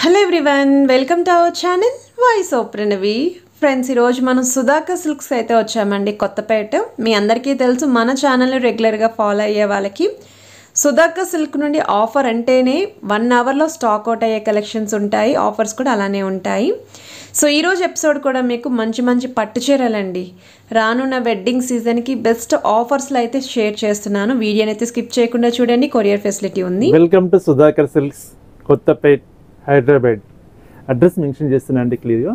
Hello everyone, welcome to our channel voice of Pranavi. Friends, ఈరోజు మనం Sudhakar silks అయితే వచ్చామండి, కొత్తపేట. మీ అందరికీ తెలుసు, మన ఛానల్ని రెగ్యులర్గా ఫాలో అయ్యే వాళ్ళకి సుధాకర్ సిల్క్ నుండి ఆఫర్ అంటేనే 1 అవర్లో స్టాక్ అవుట్ అయ్యే కలెక్షన్స్ ఉంటాయి, ఆఫర్స్ కూడా అలానే ఉంటాయి. సో ఈరోజు ఎపిసోడ్ కూడా మీకు మంచి మంచి పట్టు చీరలండి, రానున్న వెడ్డింగ్ సీజన్కి బెస్ట్ ఆఫర్స్లో అయితే షేర్ చేస్తున్నాను. వీడియోని అయితే స్కిప్ చేయకుండా చూడండి, కొరియర్ ఫెసిలిటీ ఉంది. Welcome to Sudhakar silks, Kothapet, Hyderabad. Address mention చేస్తున్నానండి క్లియర్గా.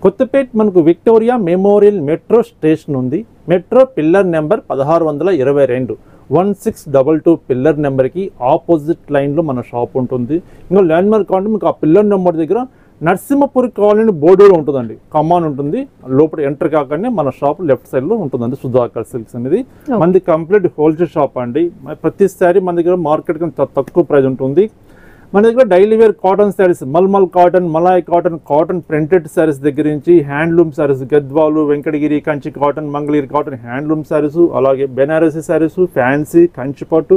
కొత్తపేట్ మనకు విక్టోరియా మెమోరియల్ మెట్రో స్టేషన్ ఉంది. మెట్రో పిల్లర్ నెంబర్ 1622 1622 పిల్లర్ నెంబర్కి ఆపోజిట్ లైన్లో మన షాప్ ఉంటుంది. ఇంకా ల్యాండ్ మార్క్ అంటే మీకు ఆ పిల్లర్ నెంబర్ దగ్గర నరసింహపురి కాలనీ బోర్డు ఉంటుందండి, కమాన్ ఉంటుంది. లోపల ఎంటర్ కాగానే మన షాప్ లెఫ్ట్ సైడ్లో ఉంటుందండి సుధాకర్ సిల్క్స్ అనేది. మనది కంప్లీట్ హోల్సేల్ షాప్ అండి. ప్రతిసారి మన దగ్గర మార్కెట్ కన్నా తక్కువ ప్రైస్ ఉంటుంది. మన దగ్గర daily wear cotton sarees, malmal cotton, malai cotton, cotton printed sarees దగ్గర నుంచి handloom sarees, Gadwal, Venkatagiri, Kanchi cotton, Mangalagiri cotton handloom sarees, అలాగే బెనారసీ శారీస్, ఫ్యాన్సీ, కంచిపట్టు,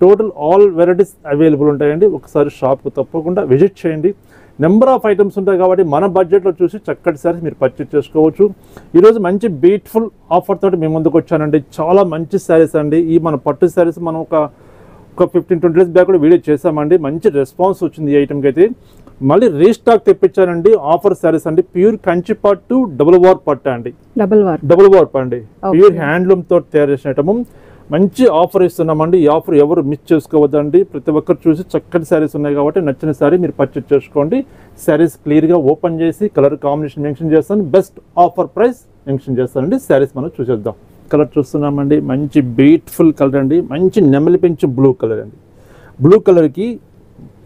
టోటల్ ఆల్ వెరైటీస్ అవైలబుల్ ఉంటాయండి. ఒకసారి షాప్కు తప్పకుండా విజిట్ చేయండి. నెంబర్ ఆఫ్ ఐటమ్స్ ఉంటాయి కాబట్టి మన బడ్జెట్లో చూసి చక్కటి శారీస్ మీరు పర్చేజ్ చేసుకోవచ్చు. ఈరోజు మంచి బ్యూటిఫుల్ ఆఫర్ తోటి మీ ముందుకు వచ్చానండి. చాలా మంచి శారీస్ అండి. ఈ మన పట్టు శారీస్ మనం ఒక 15-20 డేస్ బ్యాక్ కూడా వీడియో చేసామండి. మంచి రెస్పాన్స్ వచ్చింది ఈ ఐటమ్కి అయితే. మళ్ళీ రీస్టాక్ తెప్పించానండి. ఆఫర్ శారీస్ అండి, ప్యూర్ కంచి పట్టు, డబుల్ వార్ పట్టు అండి, డబుల్ వార్ అండి, ప్యూర్ హ్యాండ్లూమ్ తోటి తయారు చేసిన ఐటమ్. మంచి ఆఫర్ ఇస్తున్నామండి. ఈ ఆఫర్ ఎవరు మిస్ చేసుకోవద్దండి. ప్రతి ఒక్కరు చూసి చక్కటి శారీస్ ఉన్నాయి కాబట్టి నచ్చిన శారీ మీరు పర్చేజ్ చేసుకోండి. శారీస్ క్లియర్గా ఓపెన్ చేసి కలర్ కాంబినేషన్ మెన్షన్ చేస్తాను, బెస్ట్ ఆఫర్ ప్రైస్ మెన్షన్ చేస్తానండి. శారీస్ మనం చూసేద్దాం. కలర్ చూస్తున్నామండి, మంచి బ్యూటిఫుల్ కలర్ అండి, మంచి నెమలి పెంచు బ్లూ కలర్ అండి. బ్లూ కలర్కి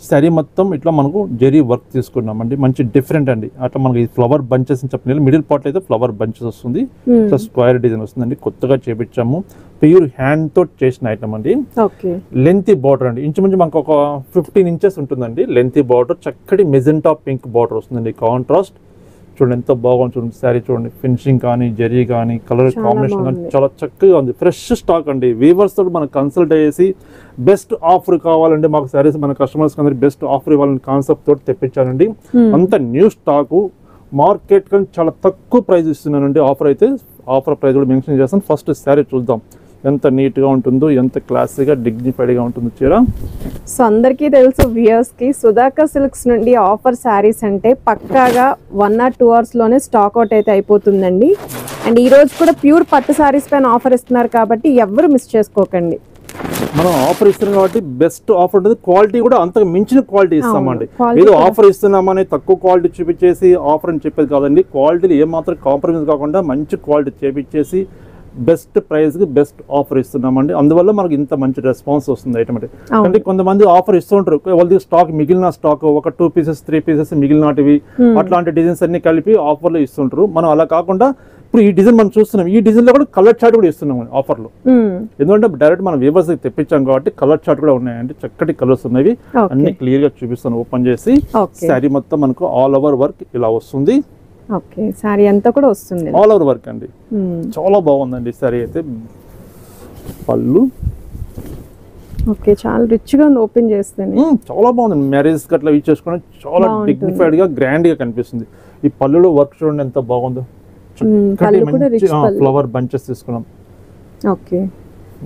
శారీ మొత్తం ఇట్లా మనకు జరీ వర్క్ తీసుకున్నామండి. మంచి డిఫరెంట్ అండి. అట్లా మనకి ఫ్లవర్ బంచెస్ అని చెప్పిన మిడిల్ పార్ట్ అయితే ఫ్లవర్ బంచెస్ వస్తుంది, ఇట్లా స్క్వేర్ డిజైన్ వస్తుందండి. కొత్తగా చేపించాము, ప్యూర్ హ్యాండ్ తో చేసిన ఐటమ్ అండి. లెంతీ బార్డర్ అండి, ఇంచుమించు మనకు ఒక 15 ఇంచెస్ ఉంటుందండి లెంతీ బార్డర్. చక్కటి మెజెంటా పింక్ బార్డర్ వస్తుందండి, కాంట్రాస్ట్. చూడండి ఎంత బాగుంది, చూడండి శారీ చూడండి, ఫినిషింగ్ కానీ, జరీ కానీ, కలర్ కాంబినేషన్ కానీ చాలా చక్కగా ఉంది. ఫ్రెష్ స్టాక్ అండి. వీవర్స్ తోటి మనం కన్సల్ట్ చేసి బెస్ట్ ఆఫర్ కావాలండి మాకు శారీస్, మన కస్టమర్స్ అందరికి బెస్ట్ ఆఫర్ ఇవ్వాలని కాన్సెప్ట్ తోటి తెప్పించానండి. అంత న్యూ స్టాకు, మార్కెట్ కానీ చాలా తక్కువ ప్రైస్ ఇస్తున్నానండి. ఆఫర్ అయితే ఆఫర్ ప్రైస్ కూడా మెన్షన్ చేస్తాను. ఫస్ట్ శారీ చూద్దాం, ఎంత నీట్గా ఉంటుందో, ఎంత క్లాసీగా డిగ్నిఫైడ్గా ఉంటుందో చీర. సో అందరికీ తెలుసు వ్యూయర్స్కి, సుధాకర్ సిల్క్స్ నుండి ఆఫర్ శారీస్ అంటే పక్కాగా 1 or 2 అవర్స్లోనే స్టాక్ అవుట్ అయితే అయిపోతుందండి. అండ్ ఈ రోజు కూడా ప్యూర్ పట్టు శారీస్ పైన ఆఫర్ ఇస్తున్నారు కాబట్టి ఎవరు మిస్ చేసుకోకండి. మనం ఆఫర్ ఇస్తున్నాం కాబట్టి బెస్ట్ ఆఫర్ ఉంటుంది. క్వాలిటీ కూడా అంతకు మించిన క్వాలిటీ ఇస్తామండి. ఏదో ఆఫర్ ఇస్తున్నామని తక్కువ క్వాలిటీ చూపించేసి ఆఫర్ అని చెప్పేది కాదండి. క్వాలిటీలు ఏమాత్రం కాంప్రమైజ్ కాకుండా మంచి క్వాలిటీ చేపించేసి బెస్ట్ ప్రైస్కి బెస్ట్ ఆఫర్ ఇస్తున్నామండి. అందువల్ల మనకి ఇంత మంచి రెస్పాన్స్ వస్తుంది ఐటమ్ అంటే. అంటే కొంతమంది ఆఫర్ ఇస్తుంటారు, వాళ్ళది స్టాక్ మిగిలిన స్టాక్ ఒక 2 pieces 3 pieces మిగిలినటివి, అట్లాంటి డిజైన్స్ అన్ని కలిపి ఆఫర్లో ఇస్తుంటారు. మనం అలా కాకుండా ఇప్పుడు ఈ డిజైన్ మనం చూస్తున్నాం, ఈ డిజైన్ లో కూడా కలర్ చార్ట్ కూడా ఇస్తున్నాం ఆఫర్లో. ఎందుకంటే డైరెక్ట్ మనం వీవర్స్ తెప్పించాం కాబట్టి కలర్ చార్ట్ కూడా ఉన్నాయండి. చక్కటి కలర్స్ ఉన్నాయి, అన్ని క్లియర్ గా చూపిస్తాను. ఓపెన్ చేసి శారీ మొత్తం మనకు ఆల్ ఓవర్ వర్క్ ఇలా వస్తుంది. ఓకే, సారీ అంతా కూడా వస్తుంది ఆల్ ఓవర్ వర్క్ అండి. చాలా బాగుందండి సారీ అయితే. పళ్ళు ఓకే, చాలా రిచ్ గా ఓపెన్ చేస్తే చాలా బాగుంది. మ్యారేజ్ అట్లా యూజ్ చేసుకుని చాలా డిగ్నిఫైడ్ గా గ్రాండ్ గా కనిపిస్తుంది. ఈ పళ్ళులో వర్క్ చూడండి ఎంత బాగుందో. ఫ్లవర్ బంచెస్ తీసుకున్నాం, ఓకే,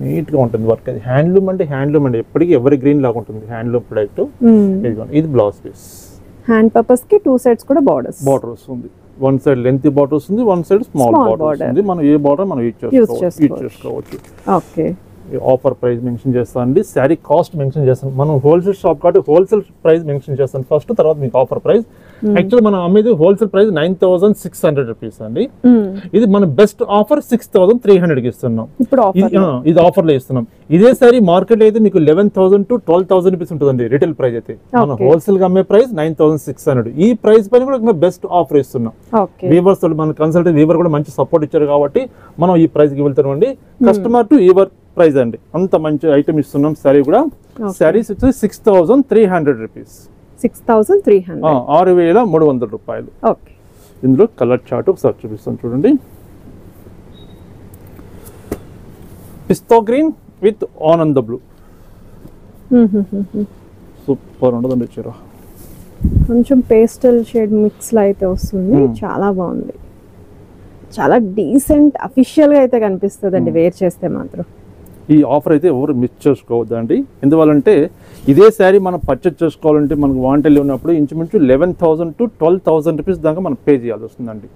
నీట్ గా ఉంటుంది వర్క్. అది హ్యాండ్లూమ్ అంటే హ్యాండ్లూమ్ అండి, ఎప్పటికీ ఎవరి గ్రీన్ లాగా ఉంటుంది హ్యాండ్లూమ్ ప్రొడక్ట్. ఇది బ్లౌజ్ పీస్. హ్యాండ్ పర్పస్ కి 2 sides కూడా బార్డర్ వస్తుంది. 1 side లెంతీ బార్డర్ వస్తుంది, 1 side స్మాల్ బార్డర్ వస్తుంది. మనం ఏ బార్డర్ మనం యూజ్ చేసుకోవచ్చు. ఓకే, ఆఫర్ ప్రైస్ మెన్షన్ చేస్తాను అండి. శారీ కాస్ట్ మెన్షన్ చేస్తాను. మనం హోల్సేల్ షాప్ కాబట్టి హోల్సేల్ ప్రైస్ మెన్షన్ చేస్తాను ఫస్ట్, తర్వాత మీకు ఆఫర్ ప్రైస్. యాక్చువల్ మనం అమ్మేది హోల్సేల్ ప్రైస్ 9600 రూపీస్ అండి. ఇది మన బెస్ట్ ఆఫర్ 6300 కి ఇస్తున్నాం. ఇది ఆఫర్ లో ఇస్తున్నాం. ఇదే సారీ మార్కెట్ అయితే మీకు 11,000 to 12,000 రూపీస్ ఉంటుందండి రిటైల్ ప్రైస్ అయితే. మన హోల్సేల్ గా అమ్మే ప్రైస్ 9600. ఈ ప్రైస్ పైన కూడా బెస్ట్ ఆఫర్ ఇస్తున్నాం. వీవర్స్ మన కన్సల్టెంట్ వీవర్ కూడా మంచి సపోర్ట్ ఇచ్చారు కాబట్టి మనం ఈ ప్రైస్ కి వెళ్తున్నాం అండి. కస్టమర్ టు వీవర్ ప్రైస్ అండి. అంత మంచి ఐటమ్ ఇస్తున్నాం. శారీ కూడా శారీస్ వచ్చి 6300 రూపీస్, 6300 రూపాయలు. ఇందులో కలర్ చార్ట్ ఒకసారి చూపిస్తాను చూడండి. పిస్తా గ్రీన్ విత్ ఆనంద బ్లూ, సూపర్ ఉండదండి చీర. కొంచెం పేస్టల్ షేడ్ మిక్స్ లో అయితే వస్తుంది. చాలా బాగుంది, చాలా డీసెంట్ అఫీషియల్ గా అయితే కనిపిస్తుంది అండి వేర్ చేస్తే మాత్రం. ఈ ఆఫర్ అయితే ఎవరు మిస్ చేసుకోవద్దండి. ఎందువల్లంటే ఇదే శారీ మనం పర్చేజ్ చేసుకోవాలంటే మనకు వాంటెల్ ఉన్నప్పుడు ఇంచుమించు 11,000 to 12,000 రూపీస్ దాకా మనం పే చేయాల్సి వస్తుందండి.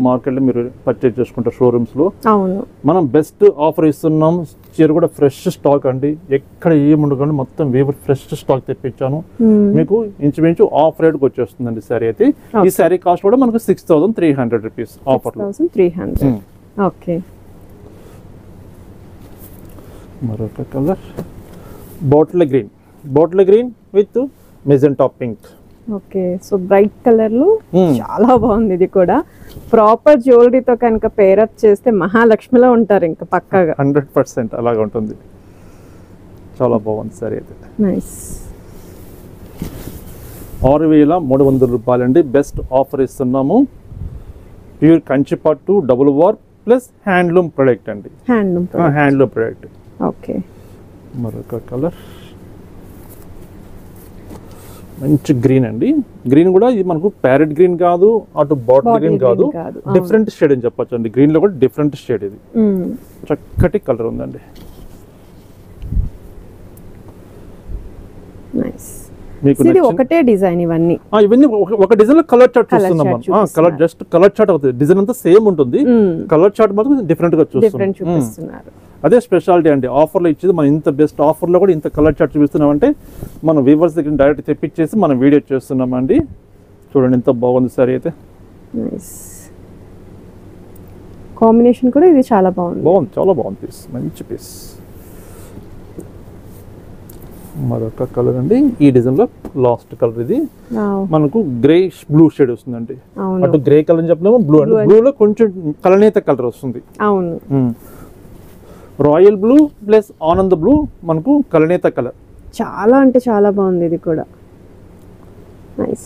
మార్కెట్లో మీరు పర్చేజ్ చేసుకుంటారు షోరూమ్స్ లో. అవును, మనం బెస్ట్ ఆఫర్ ఇస్తున్నాం. చీర కూడా ఫ్రెష్ స్టాక్ అండి, ఎక్కడ ఏముండకండి మొత్తం వీవర్ ఫ్రెష్ స్టాక్ తెప్పించాను. మీకు ఇంచుమించు ఆఫ్ రేట్కి వచ్చేస్తుందండి శారీ అయితే. ఈ శారీ కాస్ట్ కూడా మనకు 6,300 రూపీస్ ఆఫర్. 6,300. ఓకే, మరొక colour bottle green with magenta pink. Okay, so bright colour లో చాలా బాగుంది. ఇది కూడా ప్రాపర్ జ్యువెలరీతో కనుక పేరప్ చేస్తే మహాలక్ష్మిలో ఉంటారు ఇంకా పక్కాగా. 100% అలాగా ఉంటుంది. చాలా బాగుంది సరే అయితే. నైస్. 6,300 రూపాయలండి. బెస్ట్ ఆఫర్ ఇస్తున్నాము. ప్యూర్ కంచిపట్టు double warp plus handloom product అండి. Handloom product. ఓకే, మరొక కలర్ మంచి గ్రీన్ అండి. గ్రీన్ కూడా ఇది మనకు ప్యారెట్ గ్రీన్ కాదు, అటు బాటిల్ గ్రీన్ కాదు, డిఫరెంట్ షేడ్ అని చెప్పొచ్చు అండి. గ్రీన్ లో కూడా డిఫరెంట్ షేడ్. ఇది చక్కటి కలర్ ఉందండి. మీకు ఒకటే డిజైన్ ఇవన్నీ ఒక డిజైన్ లో కలర్ చార్ట్ చూస్తున్నాం మనం. కలర్ జస్ట్ కలర్ చార్ట్ అవుతుంది. డిజైన్ అంతా సేమ్ ఉంటుంది, కలర్ చార్ట్ మాత్రం డిఫరెంట్ గా చూస్తున్నారు. అదే స్పెషాలిటీ అండి ఆఫర్లో ఇచ్చేది. మనం ఇంత బెస్ట్ ఆఫర్లో కూడా ఇంత కలర్ చార్ట్ చూపిస్తున్నామంటే మనం వ్యూవర్స్ దగ్గర డైరెక్ట్ తెప్పించేసి మనం వీడియో చేస్తున్నామండి. చూడండి ఎంత బాగుంది సారీ అయితే. కాంబినేషన్ కూడా ఇది చాలా బాగుంది. చాలా బాగుంది పీస్, మంచి పీస్. మరొక కలర్ అండి. ఈ డిజైన్ లో లాస్ట్ కలర్ ఇది మనకు గ్రే బ్లూ షేడ్ వస్తుందండి. అటు గ్రే కలర్ అని చెప్పలేము, బ్లూ అండి. బ్లూ లో కొంచెం కలనేత కలర్ వస్తుంది. అవును, royal blue plus Anand blue మనకు కలనేత కలర్. చాలా అంటే చాలా బాగుంది ఇది కూడా. నైస్.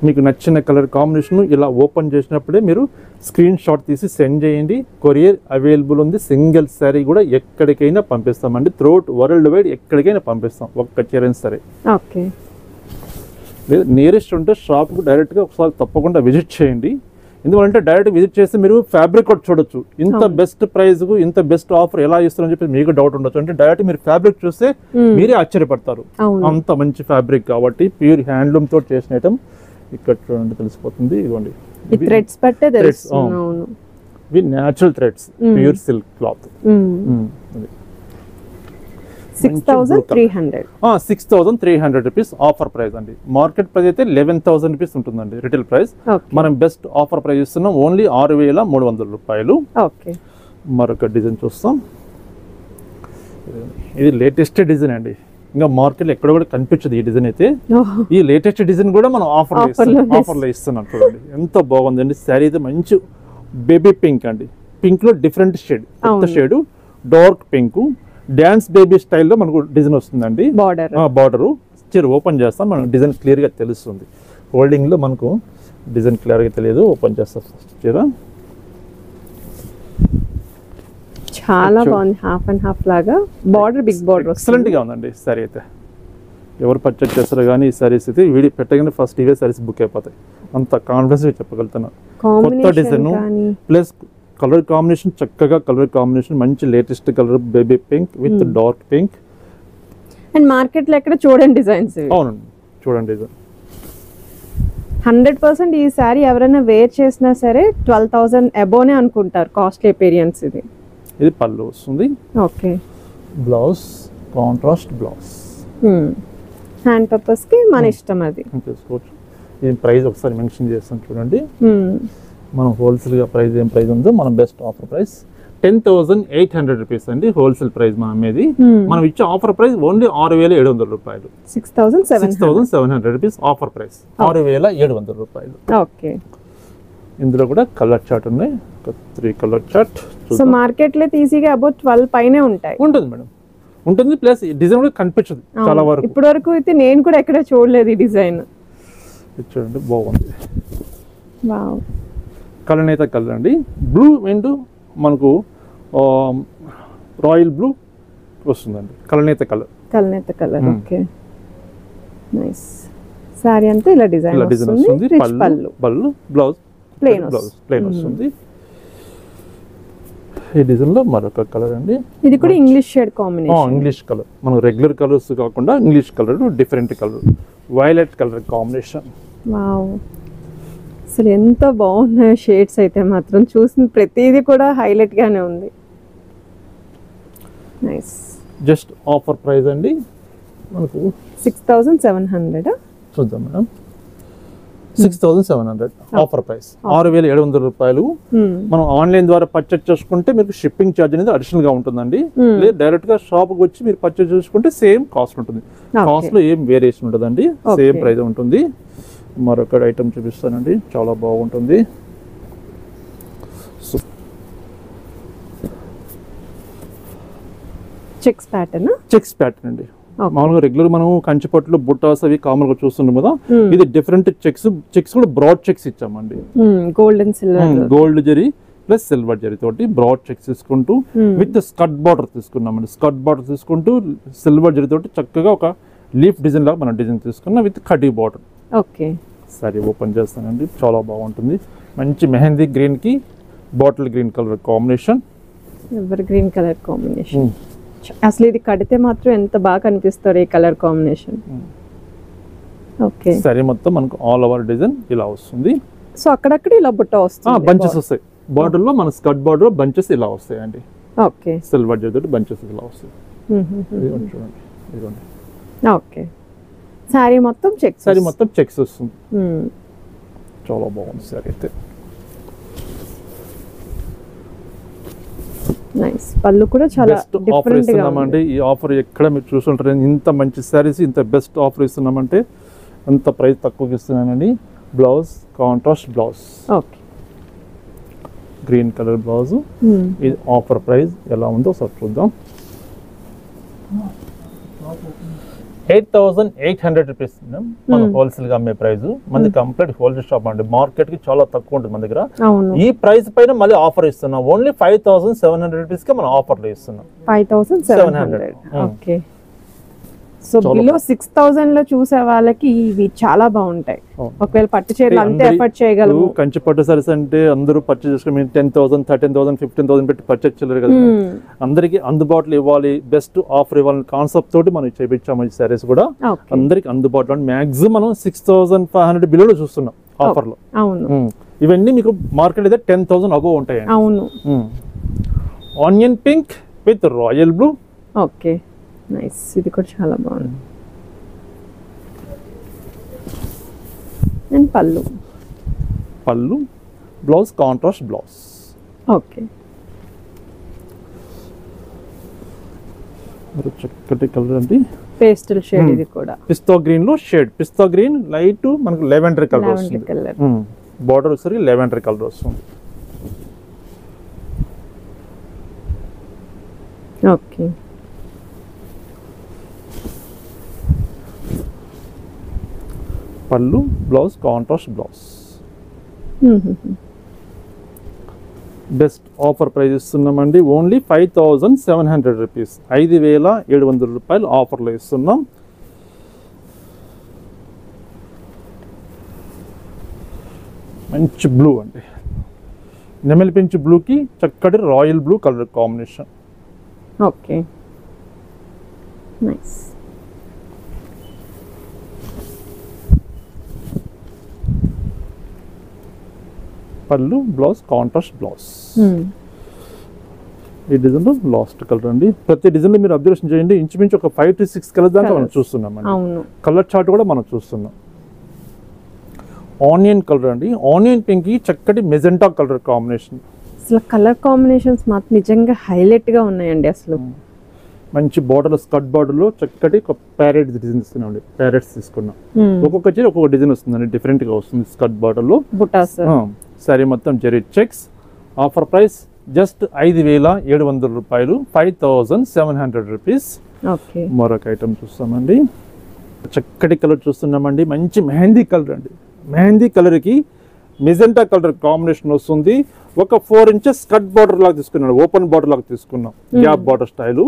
మీకు నచ్చిన కలర్ కాంబినేషన్ ఇలా ఓపెన్ చేసినప్పుడే మీరు స్క్రీన్ షాట్ తీసి సెండ్ చేయండి. కొరియర్ అవైలబుల్ ఉంది. సింగిల్ శారీ కూడా ఎక్కడికైనా పంపిస్తామండి. త్రూఅవుట్ వరల్డ్ వైడ్ ఎక్కడికైనా పంపిస్తాం ఒక్క చీర సరే. ఓకే, లేదు నియరెస్ట్ ఉంటే షాప్కు డైరెక్ట్గా ఒకసారి తప్పకుండా విజిట్ చేయండి. ఎందుకంటే డైరెక్ట్ విజిట్ చేస్తే మీరు ఫ్యాబ్రిక్ కూడా చూడొచ్చు. ఇంత బెస్ట్ ప్రైస్కు ఇంత బెస్ట్ ఆఫర్ ఎలా ఇస్తారని చెప్పి మీకు డౌట్ ఉండొచ్చు. అంటే డైరెక్ట్ మీరు ఫ్యాబ్రిక్ చూస్తే మీరే ఆశ్చర్యపడతారు. అంత మంచి ఫ్యాబ్రిక్ కాబట్టి ప్యూర్ హ్యాండ్లూమ్ తోటి చేసిన ఐటమ్. ఇక్కడ చూడండి తెలిసిపోతుంది. ఇదిగోండి థ్రెడ్స్ పట్టే తెలుసు. ఇవి natural threads, pure silk cloth. 6,300 rupees offer price అండి. మార్కెట్ ప్రైస్ అయితే 11,000 రూపీస్ ఉంటుందండి రిటైల్ ప్రైస్. మనం బెస్ట్ ఆఫర్ ప్రైస్ ఇస్తున్నాం ఓన్లీ 6,300 రూపాయలు. మరొక డిజైన్ చూస్తాం. ఇది లేటెస్ట్ డిజైన్ అండి. ఇంకా మార్కెట్లో ఎక్కడ కూడా కనిపించదు ఈ డిజైన్ అయితే. ఈ లేటెస్ట్ డిజైన్ కూడా మనం ఆఫర్లో ఇస్తున్నాం. చూడండి ఎంత బాగుందండి శారీ అయితే. మంచి బేబీ పింక్ అండి. పింక్ లో డిఫరెంట్ షేడ్, కొత్త shade dark pink. Dance baby స్టైల్లో మనకు డిజైన్ వస్తుందండి. బార్డర్ చీర ఓపెన్ చేస్తాం మనకు డిజైన్ క్లియర్ గా తెలుస్తుంది. హోల్డింగ్ లో మనకు డిజైన్ క్లియర్ గా తెలియదు. ఓపెన్ చేస్తాం చీర. చాలా బాగుంది. హాఫ్ అండ్ హాఫ్ లాగా బార్డర్, బిగ్ బార్డర్ ఎక్సలెంట్ గా ఉందండి సారీ అయితే. ఎవరు పర్చేజ్ చేస్తారో కానీ ఈ సారీస్ అయితే వీడియో పెట్టగానే ఫస్ట్ ఇవే సారీస్ బుక్ అయిపోతాయి. అంత కాన్ఫిడెన్స్ చెప్పగలుగుతున్నాను. కొత్త డిజైన్ ప్లస్ కలర్ కాంబినేషన్, చక్కగా కలర్ కాంబినేషన్, మంచి latest colour baby pink with dark pink. And market లో ఎక్కడ చూడండి డిజైన్స్. అవునండి చూడండి డిజైన్. 100% ఈ సారీ ఎవరైనా వేర్ చేసినా సరే 12,000 అబోనే అనుకుంటారు కాస్ట్లీ అపీరియన్స్. ఇది పళ్ళు వస్తుంది. Okay, blouse contrast blouse. Hand purpose కి మన ఇష్టం అది తీసుకోవచ్చు. ఇది ప్రైస్ ఒకసారి మెన్షన్ చేస్తాం చూడండి. మనం హోల్సేల్ గా ప్రైస్ ఏం ప్రైస్ ఉందో మనం బెస్ట్ ఆఫర్ ప్రైస్ 10,800 రూపీస్ అండి హోల్సేల్ ప్రైస్ మనం అమ్మేది. మనం ఇచ్చే ఆఫర్ ప్రైస్ ఓన్లీ 6,700 రూపాయలు. 6,700 రూపీస్ ఆఫర్ ప్రైస్. 6,700 రూపాయలు. ఓకే, ఇందులో కూడా కలర్ చార్ట్ ఉన్నాయి. 3 కలర్ చార్ట్. సో మార్కెట్ లో ఈజీగా అబౌట్ 12 పైనే ఉంటాయి. ఉంటుంది మేడం, ఉంటుంది. ప్లస్ డిజైన్ కూడా కనిపించదు చాలా వరకు. ఇప్పటి వరకు అయితే నేను కూడా ఎక్కడ చూడలేదు ఈ డిజైన్. చూడండి బాగుంది. వావ్, కలర్ అయితే కలర్ అండి. బ్లూ అండ్ మనకు రాయల్ బ్లూ వస్తుందండి. కలనేత కలర్. Okay, nice. సారీ అంతా ఇలా డిజైన్ వస్తుంది, రిచ్ పళ్ళు, పళ్ళు బ్లౌజ్ ప్లెయిన్ వస్తుంది. ఈ డిజైన్ లో మరొక కలర్ అండి, ఇది కూడా English shade combination. English colour, మనం రెగ్యులర్ కలర్స్ కాకుండా English colour, different colour, violet colour combination. Wow, అసలు ఎంత బాగున్నాయో షేడ్స్ అయితే మాత్రం, చూసిన ప్రతిదీ కూడా హైలైట్ గానే ఉంది. నైస్. జస్ట్ ఆఫర్ ప్రైస్ అండి మనకు 6700. చూద్దాం మేడం, 6700 ఆఫర్ ప్రైస్, 6700 రూపాయలు. మనం ఆన్లైన్ ద్వారా పర్చేజ్ చేసుకుంటే మీకు షిప్పింగ్ ఛార్జ్ అనేది అడిషనల్ గా ఉంటుందండి. లేదా డైరెక్ట్ గా షాప్ కి వచ్చి మీరు పర్చేజ్ చేసుకుంటే సేమ్ కాస్ట్ ఉంటుంది, కాస్ట్ లో ఏం వేరియేషన్ ఉంటుందండి, సేమ్ ప్రైస్ ఉంటుంది. మరొక ఐటమ్ చూపిస్తానండి, చాలా బాగుంటుంది. చెక్స్ ప్యాటర్న్ అండి. మామూలుగా రెగ్యులర్ మనం కంచిపట్టులో బుట్టాస్ అవి కామన్ గా చూస్తున్నాం కదా, ఇది డిఫరెంట్ చెక్స్ కూడా బ్రాడ్ చెక్స్ ఇచ్చామండి. Gold zari plus silver zari తోటి బ్రాడ్ చెక్స్ తీసుకుంటూ విత్ స్కర్ట్ బార్డర్ తీసుకున్నామండి. స్కర్ట్ బార్డర్ తీసుకుంటూ సిల్వర్ జరీ తోటి చక్కగా ఒక లీఫ్ డిజైన్ లాగా మనం డిజైన్ తీసుకున్నాం విత్ కటీ బార్డర్. ఓకే, సరే ఓపెన్ చేస్తానండి, చాలా బాగుంటుంది. మంచి మెహందీ గ్రీన్ కి bottle green colour combination. Green colour combination అసలు ఇది కడితే మాత్రం ఎంత బాగా కనిపిస్తారు ఈ కలర్ కాంబినేషన్. ఓకే, సరే మొత్తం మనకు ఆల్ ఓవర్ డిజైన్ ఇలా వస్తుంది. సో అక్కడక్కడ ఇలా బుట్ట వస్తుంది, బంచెస్ వస్తాయి బార్డర్ లో, మన స్కర్ట్ బార్డర్ బంచెస్ ఇలా వస్తాయండి. ఓకే, సిల్వర్ జరీ బంచెస్ ఇలా వస్తాయి. చూడండి, ఇదిగోండి. ఓకే, సారీ మొత్తం చెక్స్ వస్తుంది. చాలా బాగుంది సారీ అయితే. నైస్. పళ్ళు కూడా చాలా ఆఫర్ ఇస్తున్నామండి. ఈ ఆఫర్ ఎక్కడ మీరు చూసుంటారు, ఇంత మంచి సారీస్ ఇంత బెస్ట్ ఆఫర్ ఇస్తున్నామంటే అంత ప్రైస్ తక్కువకి ఇస్తున్నానండి. Blouse contrast blouse, okay, green colour blouse. ఇది ఆఫర్ ప్రైస్ ఎలా ఉందో ఒకసారి చూద్దాం. 8800 రూపీస్ మన హోల్సేల్ గా అమ్మే ప్రైస్. మన కంప్లీట్ హోల్సేల్ షాప్ అండి, మార్కెట్ కి చాలా తక్కువ ఉంటుంది మన దగ్గర. ఈ ప్రైస్ పైన మళ్ళీ ఆఫర్ ఇస్తున్నాం, ఓన్లీ 5700 రూపీస్ కి మనం ఆఫర్లు ఇస్తున్నాం. 5700. ఓకే, సో బిలో 6000 లో చూసే వాళ్ళకి ఇవి చాలా బాగుంటాయి. ఒకవేళ పట్టు చీరలు అంతే ఎఫర్ట్ చేయగలరు. కంచి పట్టు సారీస్ అంటే అందరూ పర్చేజ్ చేసుకుని 10,000 13,000 15,000 పెట్టి పర్చేజ్ చేయలేరు కదా. అందరికి అందుబాటులో ఇవ్వాలి, బెస్ట్ ఆఫర్ ఇవ్వాలని కాన్సెప్ట్ తోటి మనం చేపించాము ఈ సారీస్ కూడా. అందరికి అందుబాటులో మాక్సిమం మనం 6500 బిలోలో చూస్తున్నాం ఆఫర్ లో. ఇవన్నీ మీకు మార్కెట్ అయితే 10,000 అబోవ్ ఉంటాయి. Onion pink with royal blue. Okay, nice. ఇది కూడా చాలా బాగుంది. And pallu blouse contrast blouse. Okay, చక్కటి కలర్ అండి, పేస్టల్ షేడ్. ఇది కూడా పిస్తా గ్రీన్ లో షేడ్, పిస్తా గ్రీన్ లైట్ మనకు లెవెండర్ కలర్ వస్తుంది. బార్డర్ వచ్చేసరికి లెవెండర్ కలర్ వస్తుంది. Okay, pallu blouse contrast blouse. Best offer price ఇస్తున్నామండి, ఓన్లీ 5700 రూపీస్, 5700 రూపాయలు ఆఫర్లో ఇస్తున్నాం. మంచి బ్లూ అండి, నెమలి పింఛ్ బ్లూకి చక్కటి royal blue colour combination. Okay, nice. Pallu blouse contrast blouse. ఈ డిజైన్ లో లాస్ట్ కలర్ అండి. ప్రతి డిజైన్ లో మీరు అబ్జర్వేషన్ చేయండి, ఇంచుమించు ఒక 5 to 6 కలర్ దాకా మనం చూస్తున్నాం అండి. కలర్ చార్ట్ కూడా మనం చూస్తున్నాం. ఆనియన్ కలర్ అండి, ఆనియన్ పింక్ కి చక్కటి మెజెంటా కలర్ కాంబినేషన్. అసలు కలర్ కాంబినేషన్స్ మాత్రం నిజంగా హైలైట్ గా ఉన్నాయండి. అసలు మంచి బార్డర్, స్కర్ట్ బార్డర్ లో చక్కటి ఒక ప్యారెట్ డిజైన్ ఇస్తున్నాం. ప్యారెట్స్ తీసుకున్నాం, ఒక్కొక్క చీర ఒక్కొక్క డిజైన్ వస్తుందండి, డిఫరెంట్ గా వస్తుంది. స్కర్ట్ బార్డర్ లో బుటాస్. సారీ మొత్తం zari checks. Offer price just 5700 రూపాయలు, 5700 రూపీస్. మరొక ఐటమ్ చూస్తామండి, చక్కటి కలర్ చూస్తున్నామండి, మంచి మెహందీ కలర్ అండి. మెహందీ కలర్ కి మెజెంటా కలర్ కాంబినేషన్ వస్తుంది. ఒక 4 inches కట్ బార్డర్ లాగా తీసుకున్నాడు, ఓపెన్ బార్డర్ లాగా తీసుకున్నాం. గ్యాప్ బార్డర్ స్టైల్,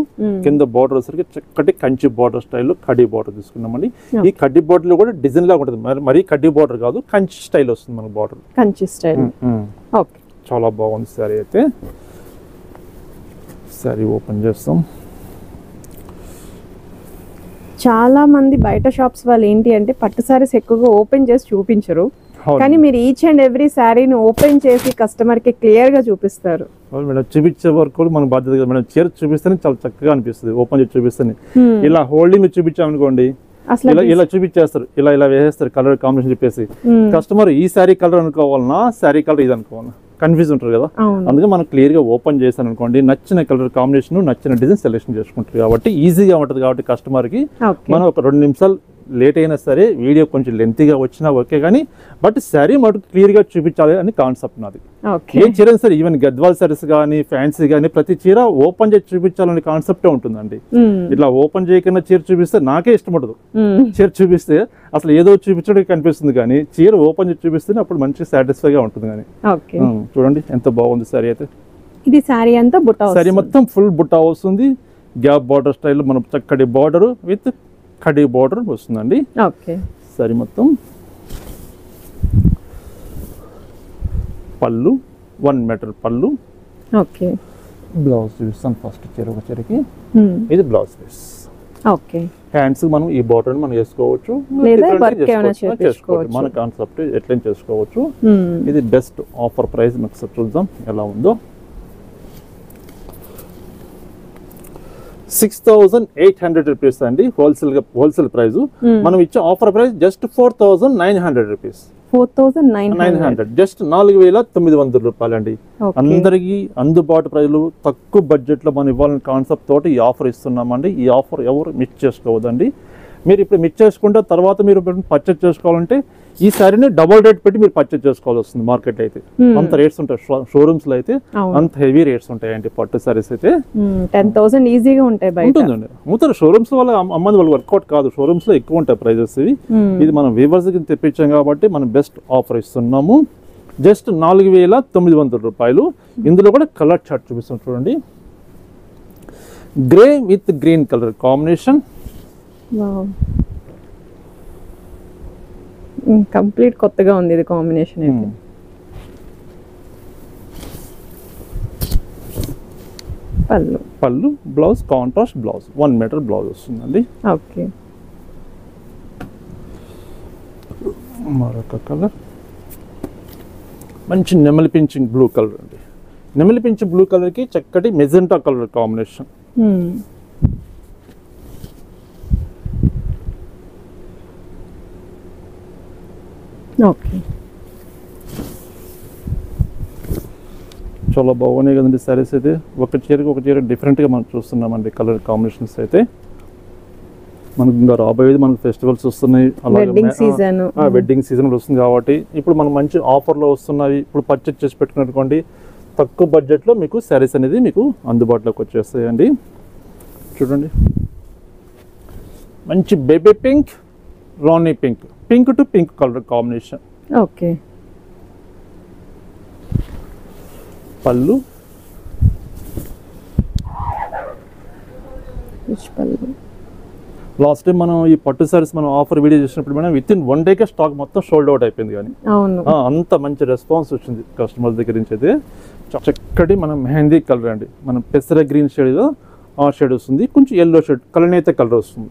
కింద బార్డర్ వచ్చరికి చక్కటి కంచి బార్డర్ స్టైల్ కడ్డీ బార్డర్ తీసుకున్నామండి. ఈ కడ్డీ బార్డర్ లో కూడా డిజైన్ లాగా ఉంటుంది, మరీ కడ్డీ బార్డర్ కాదు, కంచి స్టైల్ వస్తుంది మనకు బార్డర్. కంచి స్టైల్. ఓకే, చాలా బాగుంది సారీ అయితే. సారీ ఓపెన్ చేస్తాం. చాలా మంది బయట షాప్స్ వాళ్ళు ఏంటి అంటే పట్టు సారీస్ ఎక్కువగా ఓపెన్ చేసి చూపించరు, కానీ మీరు ఈచ్ అండ్ ఎవ్రీ శారీని ఓపెన్ చేసి కస్టమర్ కి క్లియర్ గా చూపిస్తారు. మేడం చూపించే వరకు మన బాధ్యత కదా మేడం. చీర చూపిస్తేనే చాలా చక్కగా అనిపిస్తుంది, ఓపెన్ చేసి చూపిస్తేనే. ఇలా హోల్డింగ్ చూపించామనుకోండి, ఇలా చూపించేస్తారు, ఇలా వేసేస్తారు కలర్ కాంబినేషన్ చెప్పేసి. కస్టమర్ ఈ శారీ కలర్ అనుకోవాలన్నా శారీ కలర్ ఇది అనుకోవాలన్నా కన్ఫ్యూజ్ ఉంటారు కదా. అందుకే మనం క్లియర్ గా ఓపెన్ చేశాను అనుకోండి, నచ్చిన కలర్ కాంబినేషన్ నచ్చిన డిజైన్ సెలెక్షన్ చేసుకుంటారు కాబట్టి ఈజీగా ఉంటుంది. కాబట్టి కస్టమర్ కి మనం ఒక 2 నిమిషాలు లేట్ అయినా సరే, వీడియో కొంచెం లెంతీగా వచ్చినా ఓకే, కానీ బట్ శారీ మటుకు క్లియర్ గా చూపించాలి అని కాన్సెప్ట్ నాది. ఏ చీర సరే, ఈవెన్ గద్వాల్ సారీస్ కానీ ఫ్యాన్సీ కానీ ప్రతి చీర ఓపెన్ చేసి చూపించాలనే కాన్సెప్టే ఉంటుందండి. ఇట్లా ఓపెన్ చేయకుండా చీర చూపిస్తే నాకే ఇష్టం ఉండదు. చీర చూపిస్తే అసలు ఏదో చూపించడానికి కనిపిస్తుంది, కానీ చీర ఓపెన్ చేసి చూపిస్తే అప్పుడు మంచి సాటిస్ఫై గా ఉంటుంది. కానీ చూడండి ఎంత బాగుంది సారీ అయితే. ఇది సారీ అంతా బుట్ట, సారీ మొత్తం ఫుల్ బుట్ట వస్తుంది. గ్యాప్ బార్డర్ స్టైల్ మనం చక్కటి బార్డర్ విత్ కడ్డీ బార్డర్ వస్తుందండి. సారీ మొత్తం పళ్ళు 1 మీటర్ పళ్ళు. బ్లౌజ్ చూపిస్తాను ఫస్ట్ ఒక చీరకి. ఇది బ్లౌజ్ పీస్. హ్యాండ్స్ మనం ఈ బార్డర్ మనం వేసుకోవచ్చు, మన కాన్సెప్ట్ ఎట్లా చేసుకోవచ్చు. ఇది బెస్ట్ ఆఫర్ ప్రైస్ మీకు చూద్దాం ఎలా ఉందో. 6,800 రూపీస్ అండి హోల్సేల్ ప్రైస్. మనం ఇచ్చే offer price just 4,900 rupees. 4,900 just 4,900 రూపాయలు అండి. అందరికి అందుబాటు ప్రైజులు, తక్కువ బడ్జెట్ లో మనం ఇవ్వాలని కాన్సెప్ట్ తోటి ఈ ఆఫర్ ఇస్తున్నామండి. ఈ ఆఫర్ ఎవరు మిస్ చేసుకోవద్దండి. మీరు ఇప్పుడు మిస్ చేసుకుంటే తర్వాత మీరు పర్చేజ్ చేసుకోవాలంటే ఈ సారీని డబుల్ రేట్ పెట్టి మీరు పర్చేజ్ చేసుకోవాల్సి వస్తుంది. మార్కెట్ అయితే అంత రేట్స్ ఉంటాయి, షోరూమ్స్ లో అయితే అంత హెవీ రేట్స్ ఉంటాయండి. పట్టు సారీస్ అయితే 10,000 ఈజీగా ఉంటాయి, ఉంటుందండి. అమ్ముతారు షోరూమ్స్ లో, అమ్మది వాళ్ళు వర్కౌట్ కాదు, షోరూమ్స్ లో ఎక్కువ ఉంటాయి ప్రైజెస్ ఇవి. ఇది మనం వీవర్స్ కి తెప్పించాం కాబట్టి మనం బెస్ట్ ఆఫర్ ఇస్తున్నాము. జస్ట్ 4,900 రూపాయలు. ఇందులో కూడా కలర్ చార్ట్ చూపిస్తాం చూడండి. Grey with green colour combination. Complete కొత్తగా ఉంది ఇది కాంబినేషన్ అయితే. పళ్ళు blouse contrast blouse 1 metre blouse వస్తుందండి. మరొక కలర్ మంచి నెమలి పింఛింగ్ బ్లూ కలర్ అండి. నెమలి పింఛింగ్ బ్లూ కలర్ కి చక్కటి మెజెంటా కలర్ కాంబినేషన్. చాలా బాగున్నాయి కదండి సారీస్ అయితే. ఒక చీర డిఫరెంట్ గా మనం చూస్తున్నామండి కలర్ కాంబినేషన్స్ అయితే. మనకు ఇంకా రాబోయేది మనకు ఫెస్టివల్స్ వస్తున్నాయి, అలాగే వెడ్డింగ్ సీజన్ వస్తుంది కాబట్టి ఇప్పుడు మనం మంచి ఆఫర్లో వస్తున్నాయి. ఇప్పుడు పర్చేజ్ చేసి పెట్టుకున్నటువంటి తక్కువ బడ్జెట్లో మీకు సారీస్ అనేది మీకు అందుబాటులోకి వచ్చేస్తాయండి. చూడండి మంచి baby pink, Rani pink, pink to pink colour combination. పళ్ళు లాస్ట్ టైం మనం ఈ పట్టు సారీస్ మనం ఆఫర్ వీడియో చేసినప్పుడు madam with in 1 decay stock మొత్తం సోల్డ్ అవుట్ అయిపోయింది. కానీ అంత మంచి రెస్పాన్స్ వచ్చింది కస్టమర్ దగ్గర నుంచి అయితే. చక్కటి మనం మెహందీ కలర్ అండి, మనం పెసర గ్రీన్ షేడ్ ఆ షేడ్ వస్తుంది, కొంచెం ఎల్లో షేడ్ కలనేత కలర్ వస్తుంది.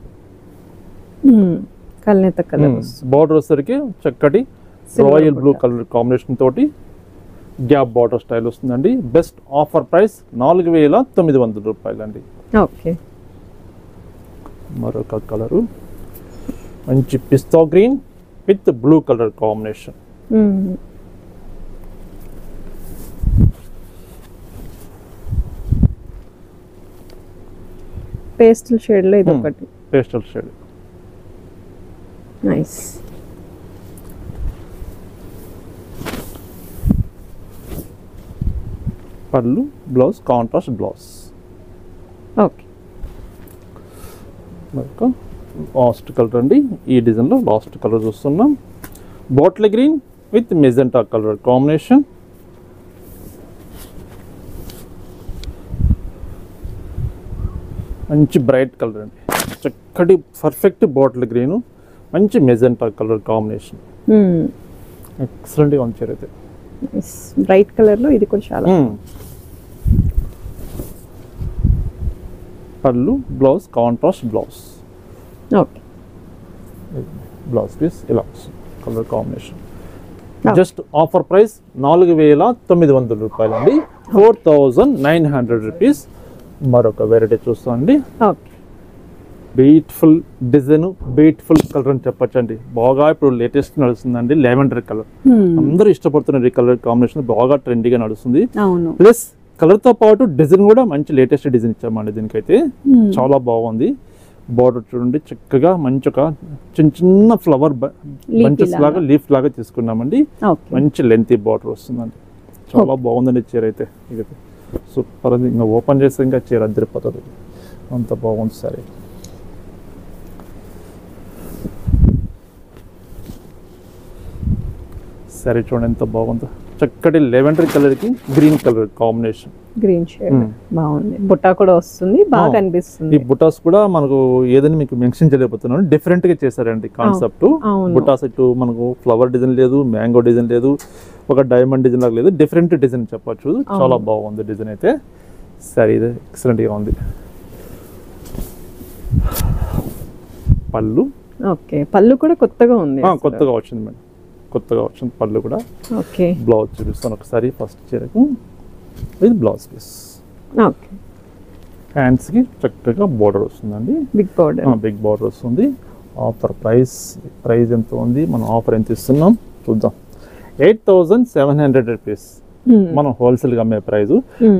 బార్డర్ వచ్చేసరికి చక్కటి రాయల్ బ్లూ కలర్ కాంబినేషన్ తోటి గ్యాప్ బార్డర్ స్టైల్ వస్తుందండి. బెస్ట్ ఆఫర్ ప్రైస్ 4,900 రూపాయలు అండి. మరొక కలరు మంచి pista green with blue colour combination. Pastel shade లో ఇది ఒకటి, pastel shade. Nice. Pallu blouse contrast blouse. Last colour అండి, ఈ డిజైన్ లో లాస్ట్ కలర్ చూస్తున్నాం. Bottle green with magenta colour combination. మంచి బ్రైట్ కలర్ అండి, చక్కటి పర్ఫెక్ట్ బాటిల్ గ్రీన్, మంచి మెజెంటా కలర్ కాంబినేషన్. ఎక్సలెంట్గా ఉంది చీర అయితే. బ్రైట్ కలర్లో ఇది కూడా చాలా. Pallu, blouse contrast blouse. Okay, blouse piece ఇలా colour combination. Just offer price 4,900 రూపాయలు అండి, 4,900 రూపీస్. మరొక వెరైటీ చూస్తామండి. Okay, beautiful design, beautiful colour అని చెప్పచ్చండి. బాగా ఇప్పుడు లేటెస్ట్ నడుస్తుందండి లెవెండర్ కలర్. అందరూ ఇష్టపడుతున్నారు ఈ కలర్ కాంబినేషన్, బాగా ట్రెండీగా నడుస్తుంది. అవును, ప్లస్ కలర్ తో పాటు డిజైన్ కూడా మంచి లేటెస్ట్ డిజైన్ ఇచ్చామండి. దీనికైతే చాలా బాగుంది. బార్డర్ చూడండి చక్కగా మంచి ఒక చిన్న చిన్న ఫ్లవర్ బంచెస్ లాగా లీఫ్ లాగా తీసుకున్నామండి. మంచి లెంతీ బార్డర్ వస్తుందండి, చాలా బాగుందండి చీర అయితే. ఇదైతే సూపర్ అది, ఇంకా ఓపెన్ చేస్తే ఇంకా చీర అద్దరిపోతుంది, అంత బాగుంది సరే. సరే చూడండి ఎంత బాగుందో, చక్కటి లెవెండర్ కలర్ కి green colour combination. Green shade బాగుంది, బుట్టా కూడా వస్తుంది, బాగా అనిపిస్తుంది. ఈ బుటాస్ కూడా మనకు ఏదని మీకు మెన్షన్ చేయలేకపోతున్నాను, డిఫరెంట్ గా చేశారండి కాన్సెప్ట్. బుటాస్ ఇటు మనకు ఫ్లవర్ డిజైన్ లేదు, మ్యాంగో డిజైన్ లేదు, ఒక డైమండ్ డిజైన్ లాగా లేదు, డిఫరెంట్ డిజైన్ చెప్పొచ్చు. చాలా బాగుంది డిజైన్ అయితే. సరే ఇది ఎక్సలెంట్ గా ఉంది. పళ్ళు, ఓకే, పళ్ళు కూడా కొత్తగా ఉంది, కొత్తగా వచ్చింది మేడం, కొత్తగా వచ్చింది పళ్ళు కూడా. ఓకే, బ్లౌజ్ చూపిస్తాను ఒకసారి. ఫస్ట్ చీరకు ఇది బ్లౌజ్ పీస్. ఓకే, హ్యాండ్స్ కి చక్కగా బోర్డర్ వస్తుందండి, బిగ్ బోర్డర్, బిగ్ బోర్డర్ వస్తుంది. ఆఫర్ ప్రైస్ ఎంత ఉంది, మనం ఆఫర్ ఎంత ఇస్తున్నాం చూద్దాం. 8,700 రూపీస్ మనం హోల్సేల్ గా అమ్మే ప్రైస్.